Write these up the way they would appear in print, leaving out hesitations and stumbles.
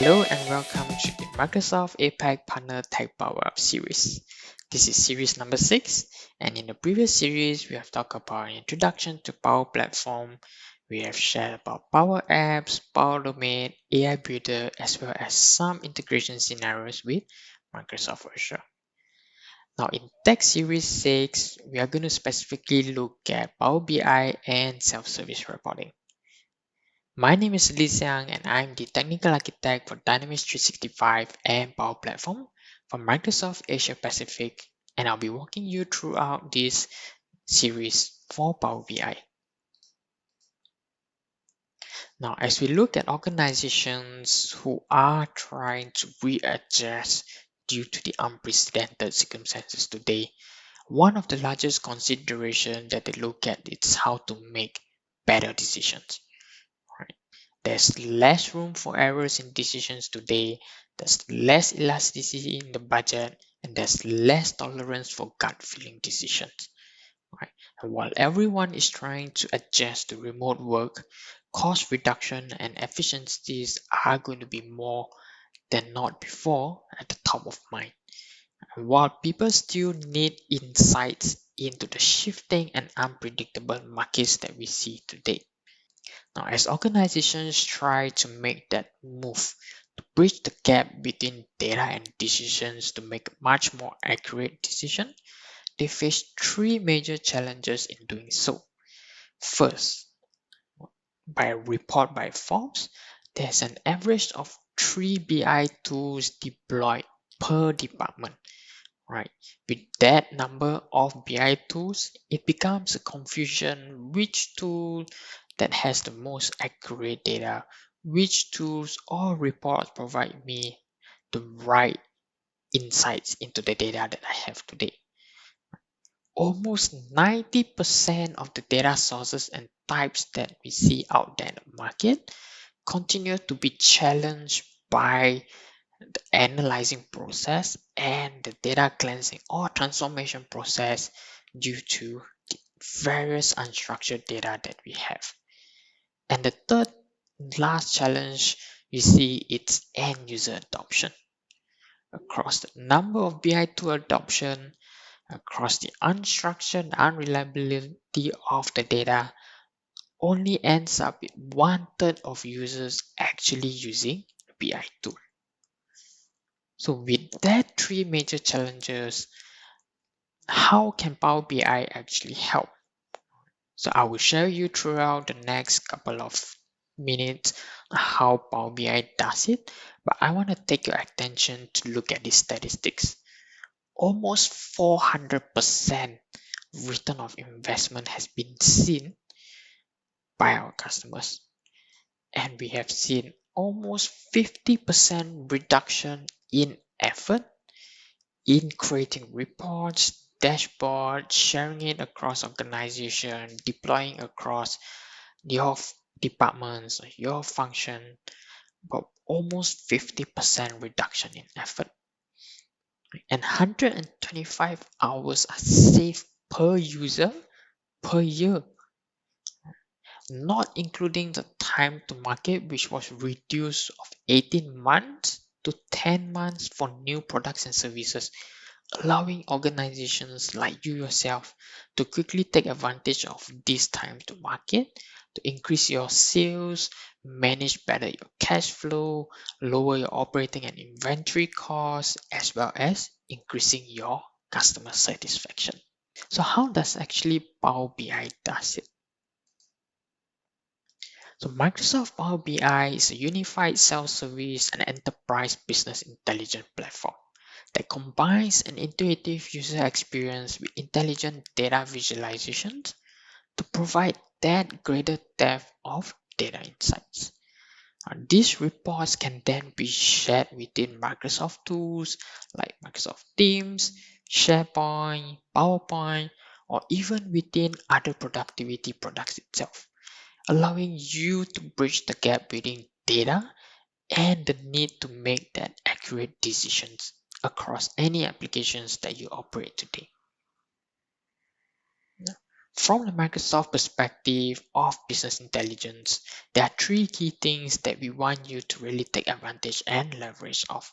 Hello and welcome to the Microsoft APAC Partner TechPowerUp series. This is series number 6, and in the previous series we have talked about an introduction to Power Platform. We have shared about Power Apps, Power Domain, AI Builder, as well as some integration scenarios with Microsoft Azure. Now in Tech Series 6, we are going to specifically look at Power BI and self-service reporting. My name is Lee Xiang and I'm the Technical Architect for Dynamics 365 and Power Platform for Microsoft Asia Pacific, and I'll be walking you throughout this series for Power BI. Now, as we look at organizations who are trying to readjust due to the unprecedented circumstances today, one of the largest considerations that they look at is how to make better decisions. Right? There's less room for errors in decisions today, there's less elasticity in the budget, and there's less tolerance for gut feeling decisions. Right? And while everyone is trying to adjust to remote work, cost reduction and efficiencies are going to be more than not before at the top of mind. And while people still need insights into the shifting and unpredictable markets that we see today. Now, as organizations try to make that move to bridge the gap between data and decisions to make much more accurate decisions, they face three major challenges in doing so. First, by report by forms, there's an average of 3 BI tools deployed per department. Right. With that number of BI tools, it becomes a confusion which tool that has the most accurate data, which tools or reports provide me the right insights into the data that I have today. Almost 90% of the data sources and types that we see out there in the market continue to be challenged by the analyzing process and the data cleansing or transformation process due to the various unstructured data that we have. And the third last challenge we see is end user adoption. Across the number of BI tool adoption, across the unstructured unreliability of the data, only ends up with 1/3 of users actually using BI tool. So with that three major challenges, how can Power BI actually help? So I will share you throughout the next couple of minutes how Power BI does it, but I want to take your attention to look at the statistics. Almost 400% return of investment has been seen by our customers, and we have seen almost 50% reduction in effort in creating reports, dashboards, sharing it across organization, deploying across your departments, your function, but almost 50% reduction in effort. And 125 hours are saved per user per year, not including the time to market, which was reduced of 18 months to 10 months for new products and services, allowing organizations like you yourself to quickly take advantage of this time to market, to increase your sales, manage better your cash flow, lower your operating and inventory costs, as well as increasing your customer satisfaction. So how does actually Power BI does it? So Microsoft Power BI is a unified self-service and enterprise business intelligence platform that combines an intuitive user experience with intelligent data visualizations to provide that greater depth of data insights. These reports can then be shared within Microsoft tools like Microsoft Teams, SharePoint, PowerPoint, or even within other productivity products itself, allowing you to bridge the gap between data and the need to make that accurate decisions across any applications that you operate today. From the Microsoft perspective of business intelligence, there are three key things that we want you to really take advantage and leverage of.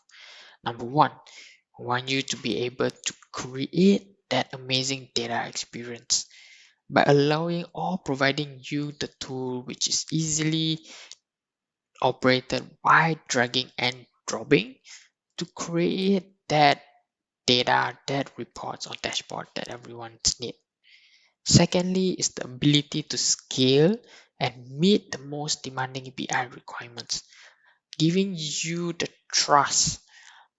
Number one, we want you to be able to create that amazing data experience by allowing or providing you the tool which is easily operated by dragging and dropping to create that data, that reports or dashboard that everyone needs. Secondly, is the ability to scale and meet the most demanding BI requirements, giving you the trust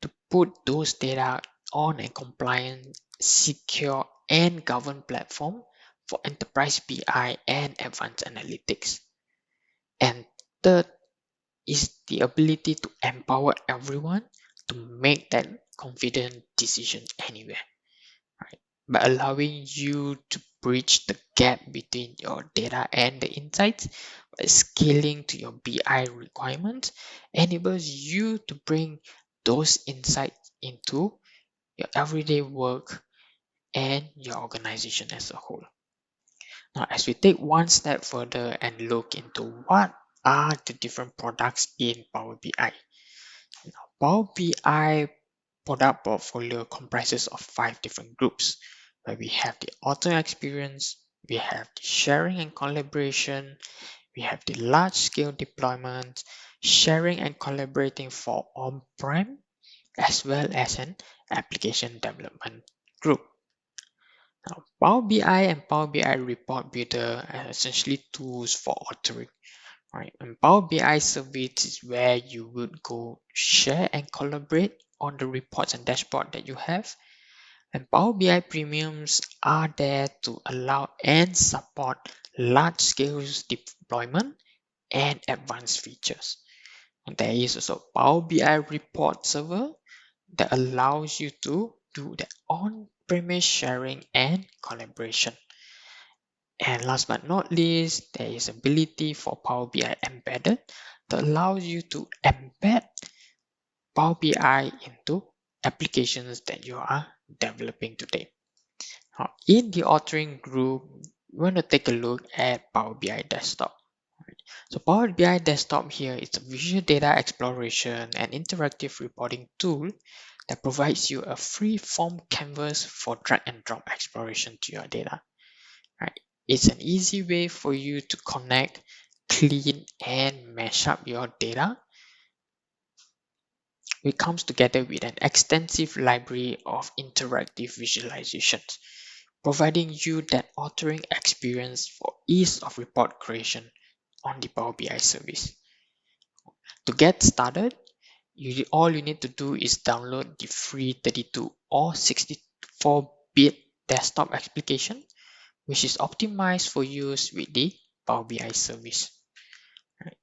to put those data on a compliant, secure, and governed platform for enterprise BI and advanced analytics. And third is the ability to empower everyone to make that confident decision anywhere, right? By allowing you to bridge the gap between your data and the insights, by scaling to your BI requirements, enables you to bring those insights into your everyday work and your organization as a whole. Now, as we take one step further and look into what are the different products in Power BI. Now, Power BI product portfolio comprises of 5 different groups, where we have the auto experience, we have the sharing and collaboration, we have the large scale deployment, sharing and collaborating for on-prem, as well as an application development group. Now, Power BI and Power BI Report Builder are essentially tools for authoring. Right, and Power BI Service is where you would go share and collaborate on the reports and dashboard that you have. And Power BI Premiums are there to allow and support large-scale deployment and advanced features. And there is also Power BI Report Server that allows you to do the on-premise sharing and collaboration. And last but not least, there is ability for Power BI Embedded that allows you to embed Power BI into applications that you are developing today. Now, in the authoring group, we want to take a look at Power BI Desktop. So Power BI Desktop here is a visual data exploration and interactive reporting tool that provides you a free-form canvas for drag and drop exploration to your data. Right? It's an easy way for you to connect, clean, and mash up your data. It comes together with an extensive library of interactive visualizations, providing you that authoring experience for ease of report creation on the Power BI service. To get started, all you need to do is download the free 32 or 64-bit desktop application, which is optimized for use with the Power BI service. Right.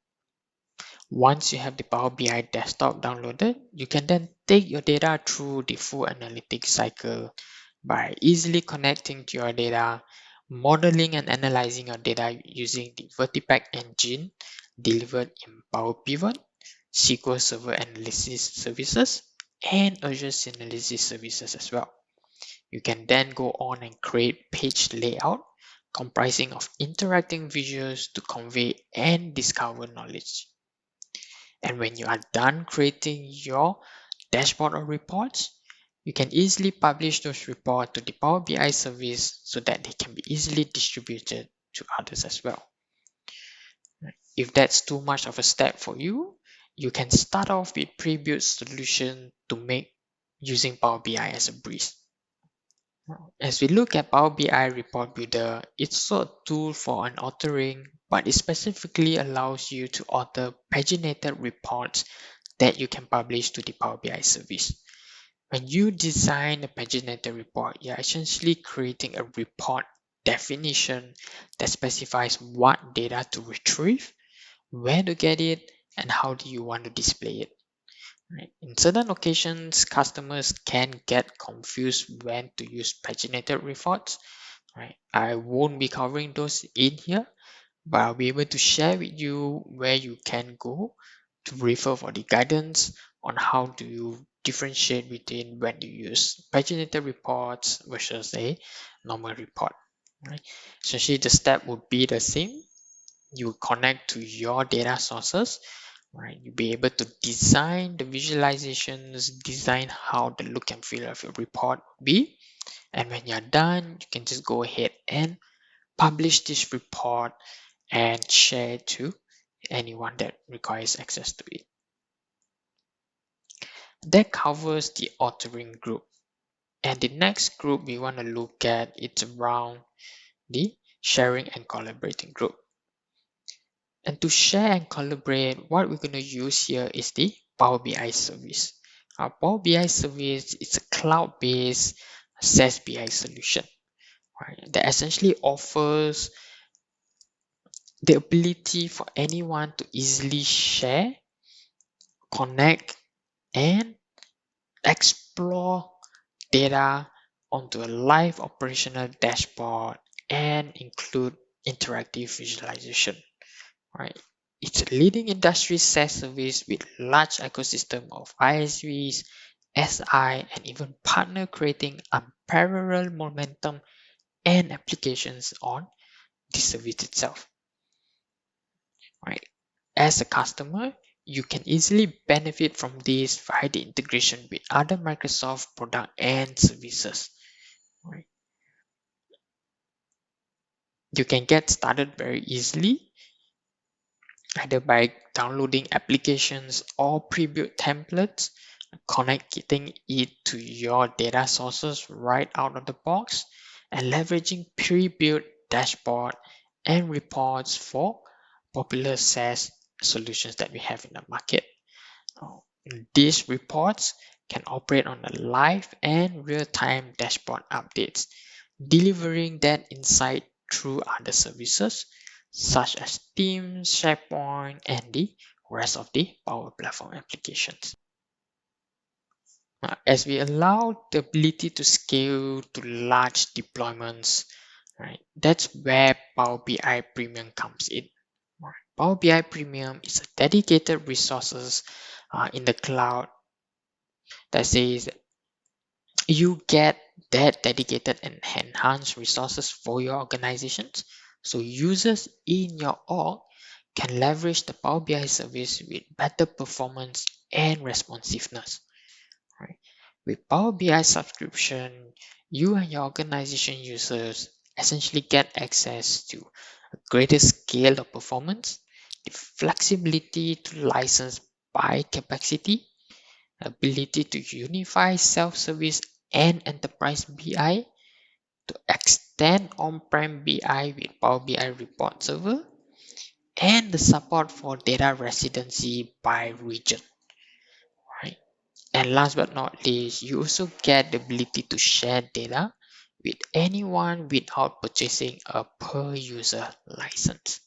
Once you have the Power BI desktop downloaded, you can then take your data through the full analytics cycle by easily connecting to your data, modeling and analyzing your data using the Vertipack engine delivered in Power Pivot, SQL Server Analysis Services, and Azure Synalysis Services as well. You can then go on and create page layout comprising of interacting visuals to convey and discover knowledge. And when you are done creating your dashboard or reports, you can easily publish those reports to the Power BI service so that they can be easily distributed to others as well. If that's too much of a step for you, you can start off with pre-built solution to make using Power BI as a breeze. As we look at Power BI Report Builder, it's a tool for an authoring, but it specifically allows you to author paginated reports that you can publish to the Power BI service. When you design a paginated report, you're essentially creating a report definition that specifies what data to retrieve, where to get it, and how do you want to display it. Right. In certain occasions, customers can get confused when to use paginated reports. Right. I won't be covering those in here, but I'll be able to share with you where you can go to refer for the guidance on how do you differentiate between when you use paginated reports versus a normal report. right? Essentially, the step would be the same. You connect to your data sources, right? You'll be able to design the visualizations, design how the look and feel of your report would be. And when you're done, you can just go ahead and publish this report and share it to anyone that requires access to it. That covers the authoring group. And the next group we want to look at is around the sharing and collaborating group. And to share and collaborate, what we're going to use here is the Power BI service. Our Power BI service is a cloud-based SaaS BI solution, right, that essentially offers the ability for anyone to easily share, connect, and explore data onto a live operational dashboard and include interactive visualization. Right? It's a leading industry SaaS service with large ecosystem of ISVs, SI, and even partner creating unparalleled momentum and applications on the service itself. Right? As a customer, you can easily benefit from this via the integration with other Microsoft product and services. Right? You can get started very easily either by downloading applications or pre-built templates, connecting it to your data sources right out of the box, and leveraging pre-built dashboard and reports for popular SaaS solutions that we have in the market. Uh, These reports can operate on a live and real-time dashboard updates, delivering that insight through other services such as Teams, SharePoint, and the rest of the Power Platform applications. As we allow the ability to scale to large deployments, right, that's where Power BI Premium comes in. Power BI Premium is a dedicated resources in the cloud that says you get that dedicated and enhanced resources for your organizations. So users in your org can leverage the Power BI service with better performance and responsiveness. Right? With Power BI subscription, you and your organization users essentially get access to a greater scale of performance, the flexibility to license by capacity, ability to unify self-service and enterprise BI, to extend on-prem BI with Power BI Report Server, and the support for data residency by region. Right? And last but not least, you also get the ability to share data with anyone without purchasing a per user license.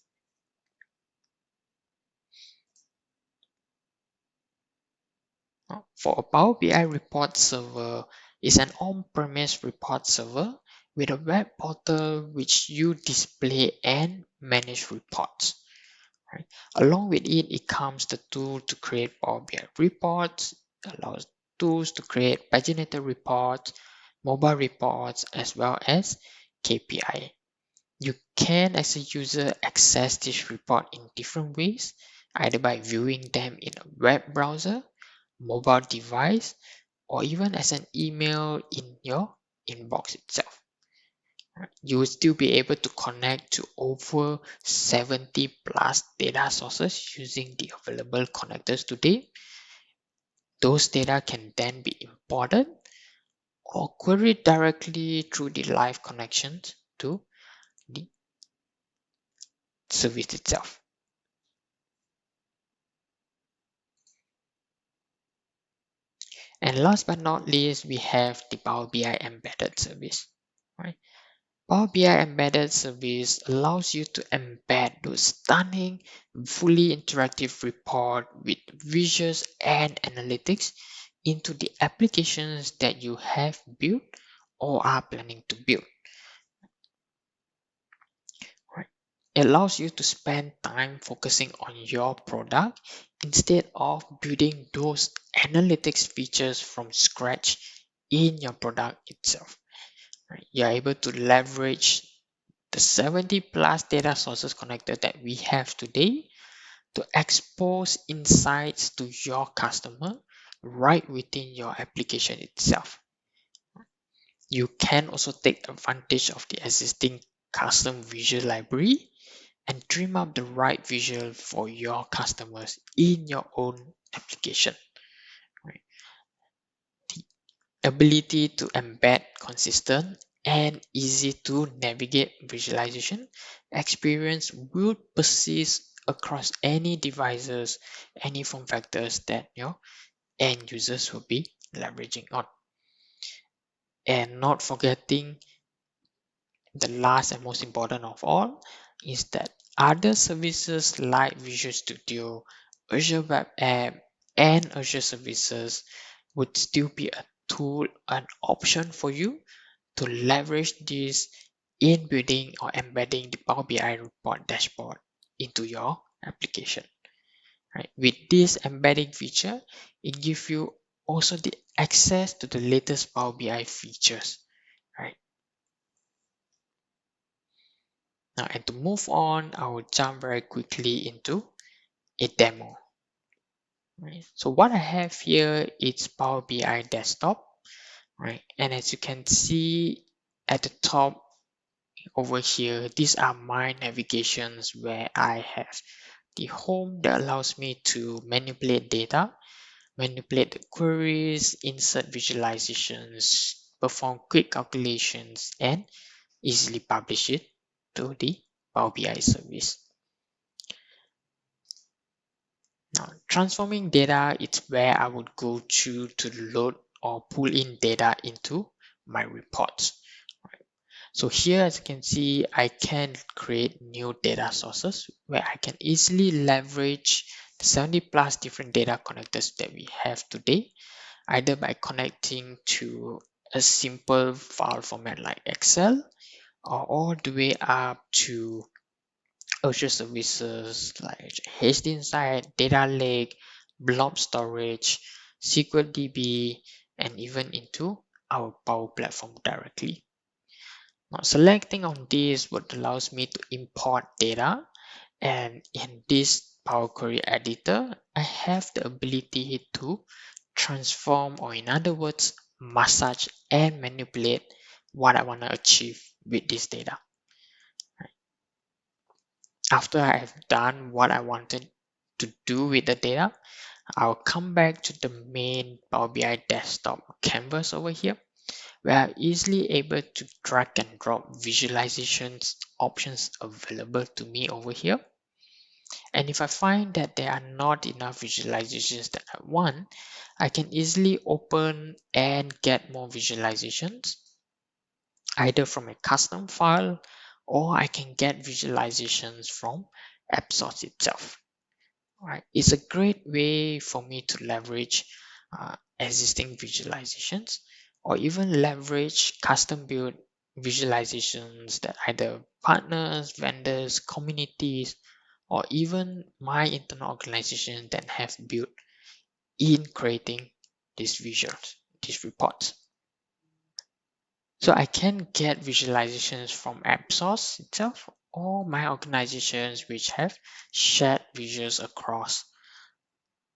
For a Power BI report server is an on-premise report server with a web portal which you display and manage reports. Right? Along with it, it comes the tool to create Power BI reports, allows tools to create paginated reports, mobile reports, as well as KPI. You can, as a user, access this report in different ways, either by viewing them in a web browser, mobile device, or even as an email in your inbox itself. You will still be able to connect to over 70 plus data sources using the available connectors today. Those data can then be imported or queried directly through the live connections to the service itself. And last but not least, we have the Power BI embedded service. Right? Power BI embedded service allows you to embed those stunning, fully interactive report with visuals and analytics into the applications that you have built or are planning to build. Right? It allows you to spend time focusing on your product instead of building those analytics features from scratch in your product itself. Right? You're able to leverage the 70 plus data sources connected that we have today to expose insights to your customer right within your application itself. You can also take advantage of the existing custom visual library and dream up the right visual for your customers in your own application. Right? The ability to embed consistent and easy to navigate visualization experience will persist across any devices, any form factors that your end users will be leveraging on. And not forgetting the last and most important of all is that other services like Visual Studio, Azure Web App, and Azure Services would still be a tool, an option for you to leverage this in building or embedding the Power BI report dashboard into your application. Right? With this embedding feature, it gives you also the access to the latest Power BI features. Right? Now, and to move on, I will jump very quickly into a demo. Right? So what I have here is Power BI desktop, right? And as you can see at the top over here, these are my navigations where I have the home that allows me to manipulate data, manipulate the queries, insert visualizations, perform quick calculations, and easily publish it to the Power BI service. Now, transforming data is where I would go to load or pull in data into my reports. So here, as you can see, I can create new data sources where I can easily leverage the 70 plus different data connectors that we have today, either by connecting to a simple file format like Excel or all the way up to Azure services like HD Insight, Data Lake, Blob Storage, SQL DB, and even into our Power Platform directly. Now, selecting on this would allows me to import data, and in this Power Query editor, I have the ability to transform, or in other words, massage and manipulate what I want to achieve with this data. After I have done what I wanted to do with the data, I'll come back to the main Power BI desktop canvas over here, where I'm easily able to drag and drop visualizations options available to me over here. And if I find that there are not enough visualizations that I want, I can easily open and get more visualizations, either from a custom file, or I can get visualizations from app source itself. Right? It's a great way for me to leverage existing visualizations, or even leverage custom built visualizations that either partners, vendors, communities, or even my internal organization that have built in creating these visuals, these reports. So I can get visualizations from app source itself, or my organizations which have shared visuals across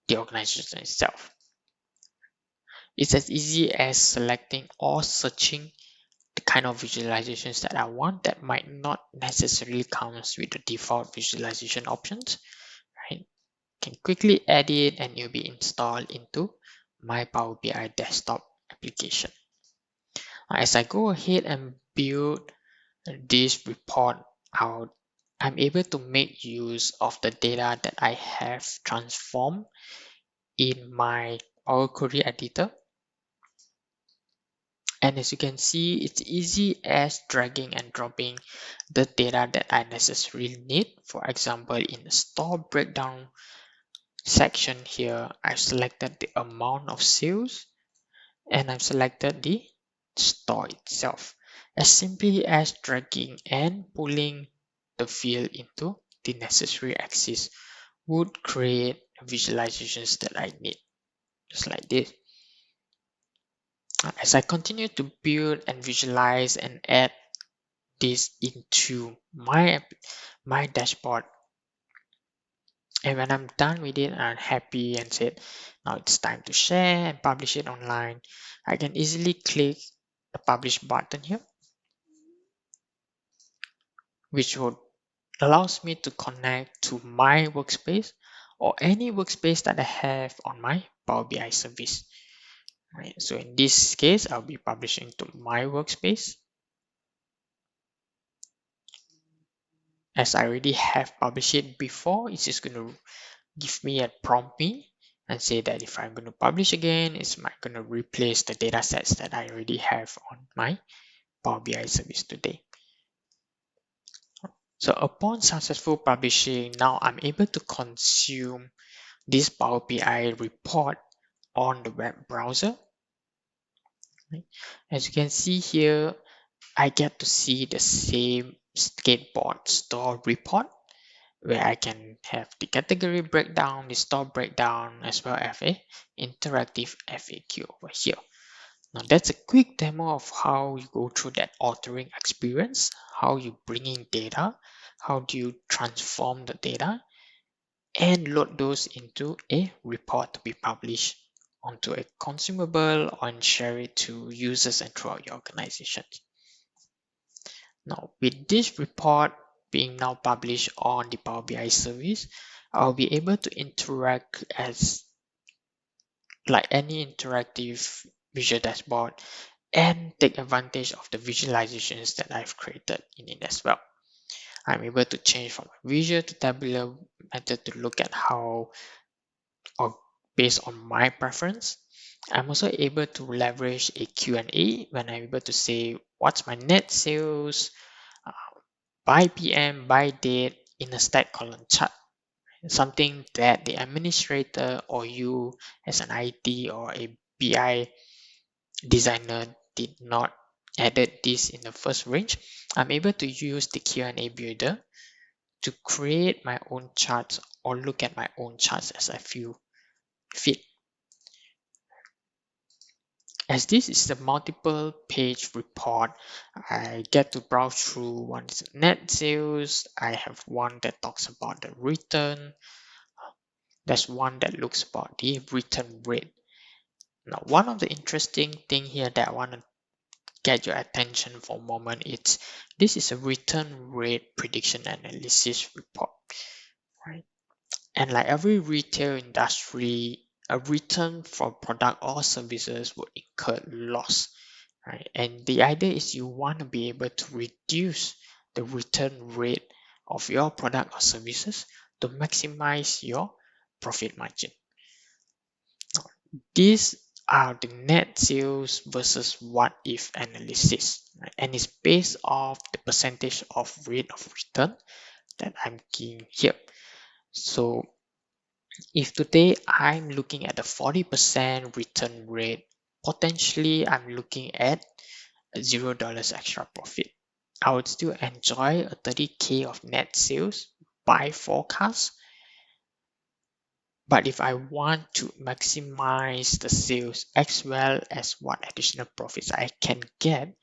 the organization itself. It's as easy as selecting or searching the kind of visualizations that I want that might not necessarily comes with the default visualization options. Right? Can quickly add it and it'll be installed into my Power BI desktop application. As I go ahead and build this report out, I'm able to make use of the data that I have transformed in my Power Query editor. And as you can see, it's easy as dragging and dropping the data that I necessarily need. For example, in the store breakdown section here, I've selected the amount of sales and I've selected the store itself. As simply as dragging and pulling the field into the necessary axis would create visualizations that I need, just like this. As I continue to build and visualize and add this into my dashboard. And when I'm done with it, I'm happy and said, now it's time to share and publish it online. I can easily click the publish button here, which would allows me to connect to my workspace or any workspace that I have on my Power BI service. Right. So in this case, I'll be publishing to my workspace. As I already have published it before, it's just going to give me a prompt me and say that if I'm going to publish again, it's going to replace the data sets that I already have on my Power BI service today. So upon successful publishing, now I'm able to consume this Power BI report on the web browser. As you can see here, I get to see the same skateboard store report where I can have the category breakdown, the store breakdown, as well as a interactive FAQ over here. Now that's a quick demo of how you go through that authoring experience, how you bring in data, how do you transform the data, and load those into a report to be published onto a consumable and share it to users and throughout your organization. Now, with this report being now published on the Power BI service, I'll be able to interact as like any interactive visual dashboard and take advantage of the visualizations that I've created in it as well. I'm able to change from visual to tabular method to look at how, or based on my preference. I'm also able to leverage a Q&A when I'm able to say what's my net sales, uh, by PM, by date in a stack column chart. Something that the administrator or you as an IT or a BI designer did not added this in the first range. I'm able to use the Q&A builder to create my own charts or look at my own charts as I feel fit. As this is a multiple page report, I get to browse through one is net sales. I have one that talks about the return. There's one that looks about the return rate. Now, one of the interesting thing here that I want to get your attention for a moment is this is a return rate prediction analysis report, right? And like every retail industry, a return for product or services will incur loss, right? And the idea is you want to be able to reduce the return rate of your product or services to maximize your profit margin. These are the net sales versus what if analysis, right? And it's based off the percentage of rate of return that I'm keying here. So if today I'm looking at a 40% return rate, potentially I'm looking at $0 extra profit. I would still enjoy a 30K of net sales by forecast. But if I want to maximize the sales as well as what additional profits I can get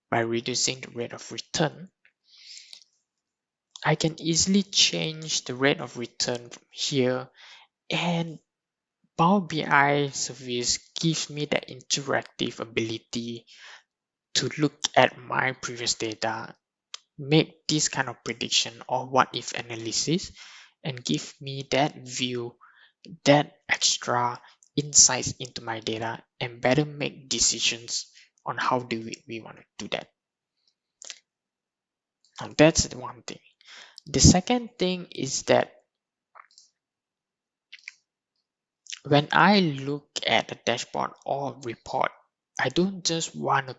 by reducing the rate of return, I can easily change the rate of return from here, and Power BI service gives me that interactive ability to look at my previous data, make this kind of prediction or what if analysis, and give me that view, that extra insights into my data, and better make decisions on how do we want to do that. Now that's the one thing. The second thing is that when I look at a dashboard or report, I don't just want to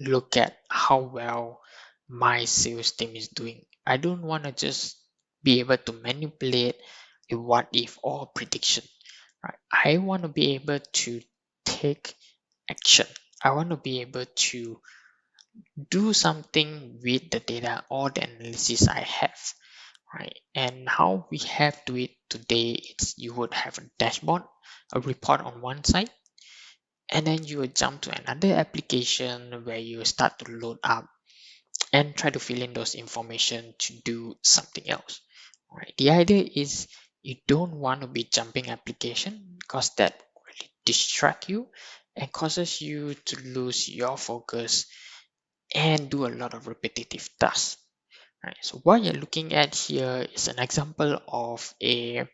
look at how well my sales team is doing. I don't want to just be able to manipulate a what if or prediction. Right? I want to be able to take action. I want to be able to do something with the data or the analysis I have. Right? And how we have to it today is you would have a dashboard, a report on one side, and then you will jump to another application where you start to load up and try to fill in those information to do something else. All right. The idea is you don't want to be jumping application because that really distract you and causes you to lose your focus and do a lot of repetitive tasks. Right. So what you're looking at here is an example of a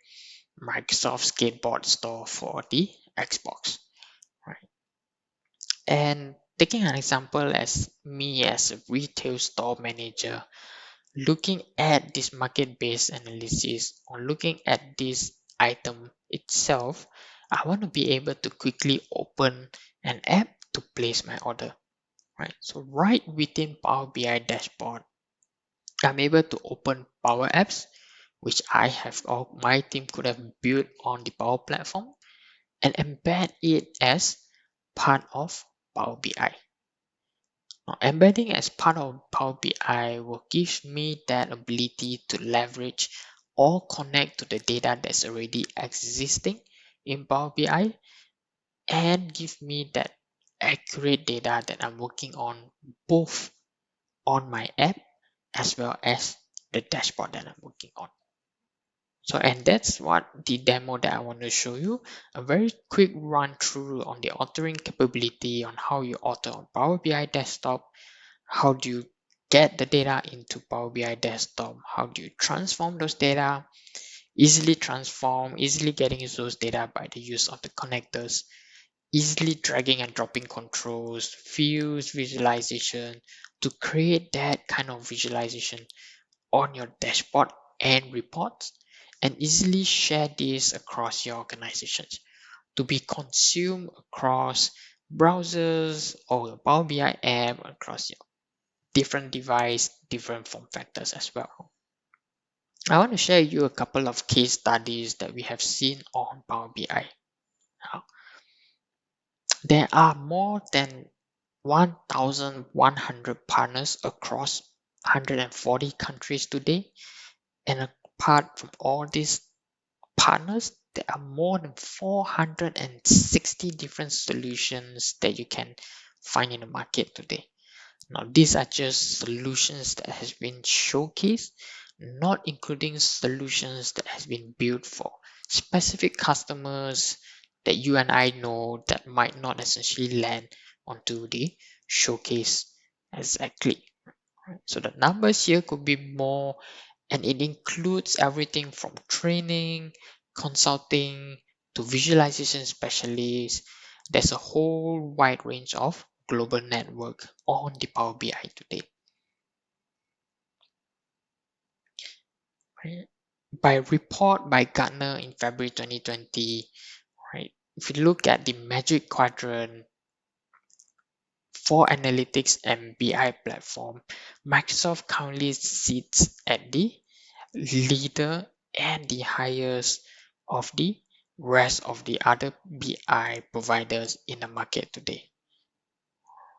Microsoft skateboard store for the Xbox. Right. And taking an example as me as a retail store manager, looking at this market-based analysis or looking at this item itself, I want to be able to quickly open an app to place my order. Right. So right within Power BI dashboard, I'm able to open Power Apps, which I have or my team could have built on the Power Platform and embed it as part of Power BI. Now, embedding as part of Power BI will give me that ability to leverage or connect to the data that's already existing in Power BI and give me that accurate data that I'm working on both on my app as well as the dashboard that I'm working on. So, and that's what the demo that I want to show you. A very quick run through on the authoring capability on how you author on Power BI desktop. How do you get the data into Power BI desktop? How do you transform those data? Easily transform, easily getting those data by the use of the connectors, easily dragging and dropping controls, views, visualization to create that kind of visualization on your dashboard and reports, and easily share this across your organizations to be consumed across browsers or your Power BI app across your different device, different form factors as well. I want to share you a couple of case studies that we have seen on Power BI. Now, there are more than 1,100 partners across 140 countries today, and apart from all these partners, there are more than 460 different solutions that you can find in the market today. Now, these are just solutions that has been showcased, not including solutions that has been built for specific customers that you and I know that might not essentially land onto the showcase exactly. Right? So the numbers here could be more, and it includes everything from training, consulting, to visualization specialists. There's a whole wide range of global network on the Power BI today. Right? By report by Gartner in February 2020, right? If you look at the Magic Quadrant for analytics and BI platform, Microsoft currently sits at the leader and the highest of the rest of the other BI providers in the market today.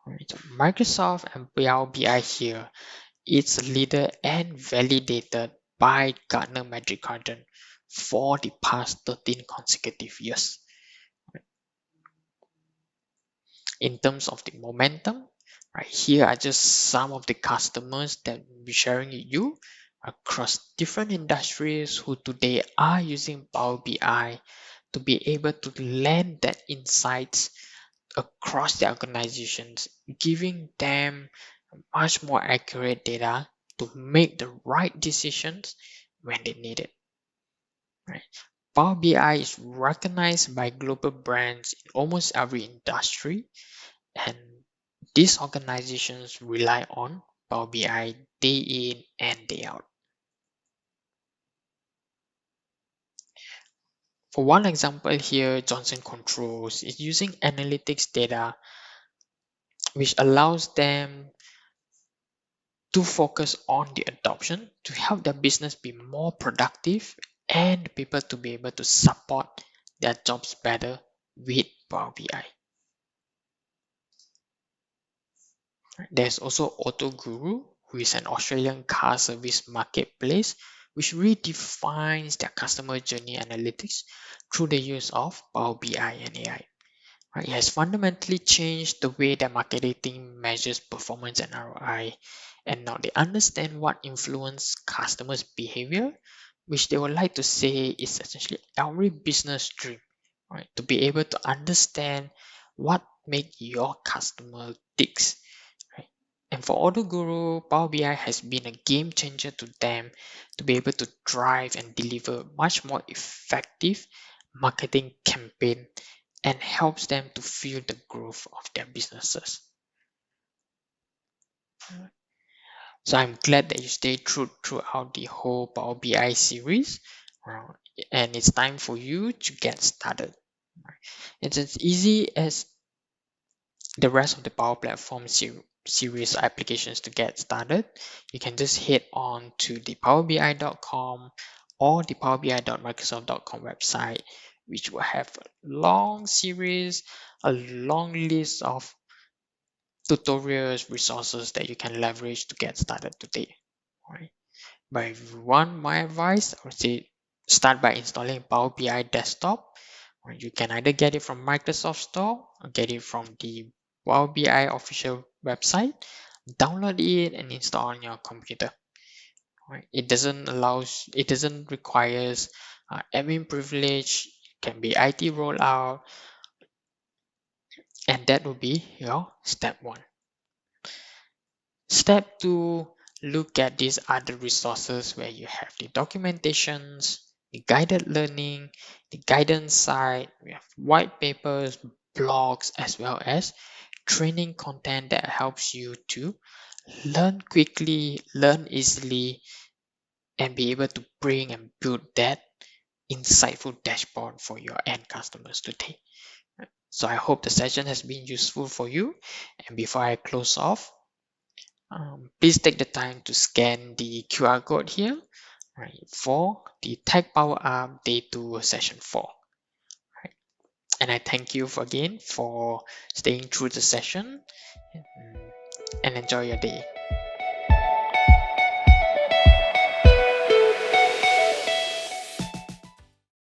Right, so Microsoft and Power BI here, it's leader and validated by Gartner Magic Quadrant for the past 13 consecutive years. In terms of the momentum, right here are just some of the customers that we'll be sharing with you across different industries who today are using Power BI to be able to land that insights across the organizations, giving them much more accurate data to make the right decisions when they need it. Right? Power BI is recognized by global brands in almost every industry, and these organizations rely on Power BI day in and day out. For one example here, Johnson Controls is using analytics data which allows them to focus on the adoption to help their business be more productive and people to be able to support their jobs better with Power BI. There's also AutoGuru, who is an Australian car service marketplace which redefines their customer journey analytics through the use of Power BI and AI. Right? It has fundamentally changed the way that marketing measures performance and ROI, and now they understand what influence customers' behavior, which they would like to say is essentially every business dream, right? To be able to understand what make your customer ticks, right? And for AutoGuru, Power BI has been a game changer to them to be able to drive and deliver much more effective marketing campaign and helps them to fuel the growth of their businesses. So I'm glad that you stay true throughout the whole Power BI series, uh, and it's time for you to get started. It's as easy as the rest of the Power Platform series applications to get started. You can just head on to the powerbi.com or the powerbi.microsoft.com website, which will have a long series, a long list of tutorials, resources that you can leverage to get started today. Right? But if you want my advice, I would say start by installing Power BI Desktop. Or you can either get it from Microsoft Store or get it from the Power BI official website. Download it and install on your computer. Right? It doesn't requires admin privilege. It can be IT rollout, and that will be your step one. Step 2, look at these other resources where you have the documentations, the guided learning, the guidance side, we have white papers, blogs, as well as training content that helps you to learn quickly, learn easily, and be able to bring and build that insightful dashboard for your end customers today. So I hope the session has been useful for you. And before I close off, please take the time to scan the QR code here, right, for the Tech Power Up Day 2 Session 4. Right? And I thank you again for staying through the session, and enjoy your day.